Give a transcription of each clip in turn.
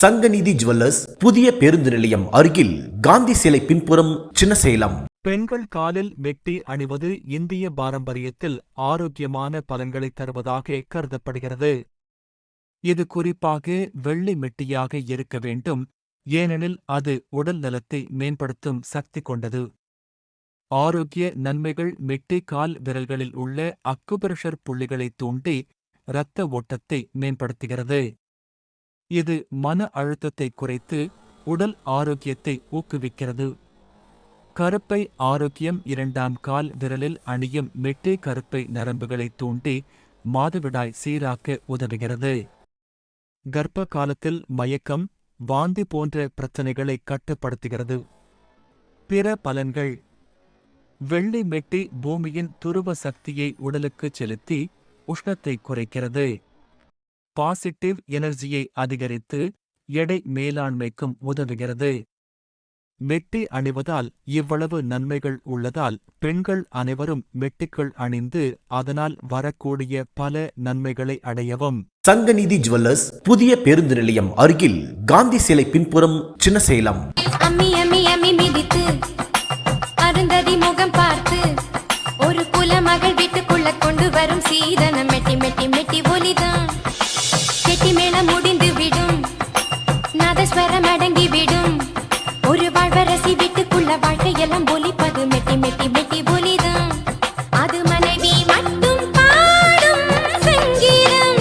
சங்கநீதி jewellers புதிய பேருந்து நிலையம் அருகில் காந்தி சிலை பின்புறம் சின்னசேலம். பெண்கள் காலில் மெட்டி அணிவது இந்திய பாரம்பரியத்தில் ஆரோக்கியமான பலன்களை தருவதாக கருதப்படுகிறது. இது குறிப்பாக வெள்ளி மெட்டியாக இருக்க வேண்டும், ஏனெனில் அது உடல் நலத்தை மேம்படுத்தும் சக்தி கொண்டது. ஆரோக்கிய நன்மைகள்: மெட்டி கால் விரல்களில் உள்ள அக்குபிரஷர் புள்ளிகளை தூண்டி இரத்த ஓட்டத்தை மேம்படுத்துகிறது. இது மன அழுத்தத்தை குறைத்து உடல் ஆரோக்கியத்தை ஊக்குவிக்கிறது. கருப்பை ஆரோக்கியம்: இரண்டாம் கால் விரலில் அணியும் மெட்டி கருப்பை நரம்புகளை தூண்டி மாதவிடாய் சீராக்க உதவுகிறது. கர்ப்ப காலத்தில் மயக்கம், வாந்தி போன்ற பிரச்சனைகளை கட்டுப்படுத்துகிறது. பிற பலன்கள்: வெள்ளி மெட்டி பூமியின் துருவ சக்தியை உடலுக்கு செலுத்தி உஷ்ணத்தை குறைக்கிறது. பாசிட்டிவ் எனர்ஜியை அதிகரித்து எடை மேலாண்மைக்கும் உதவுகிறது. மெட்டி அணிவதால் இவ்வளவு நன்மைகள் உள்ளதால் பெண்கள் அனைவரும் மெட்டிகள் அணிந்து அதனால் வரக்கூடிய பல நன்மைகளை அடையவும். சங்கநீதி ஜுவல்லர்ஸ் புதிய பேருந்து நிலையம் அருகில் காந்தி சிலை பின்புறம் சின்னசேலம். முகம் பார்த்து ஒரு குல மகள் வீட்டுக்குள்ள கொண்டு வரும் சீதனம் மெட்டி மெட்டி மெட்டி ஒலிதான். கெட்டி மேளம் முடிந்து விடும், நாதஸ்வரம் அடங்கி விடும், ஒரு வாழ்வரசி வீட்டுக்குள்ள வாழ்க்கையெல்லாம் ஒலிப்பது மெட்டி மெட்டி மெட்டி ஒலிதான். அது மனைவி மட்டும் பாடும் சங்கீதம்,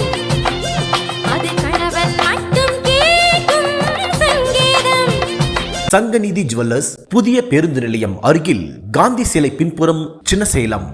அது கணவன் மட்டும் கேட்கும் சங்கீதம். சங்கநீதி ஜுவல்லர்ஸ் புதிய பேருந்து நிலையம் அருகில் காந்தி சிலை பின்புறம் சின்னசேலம்.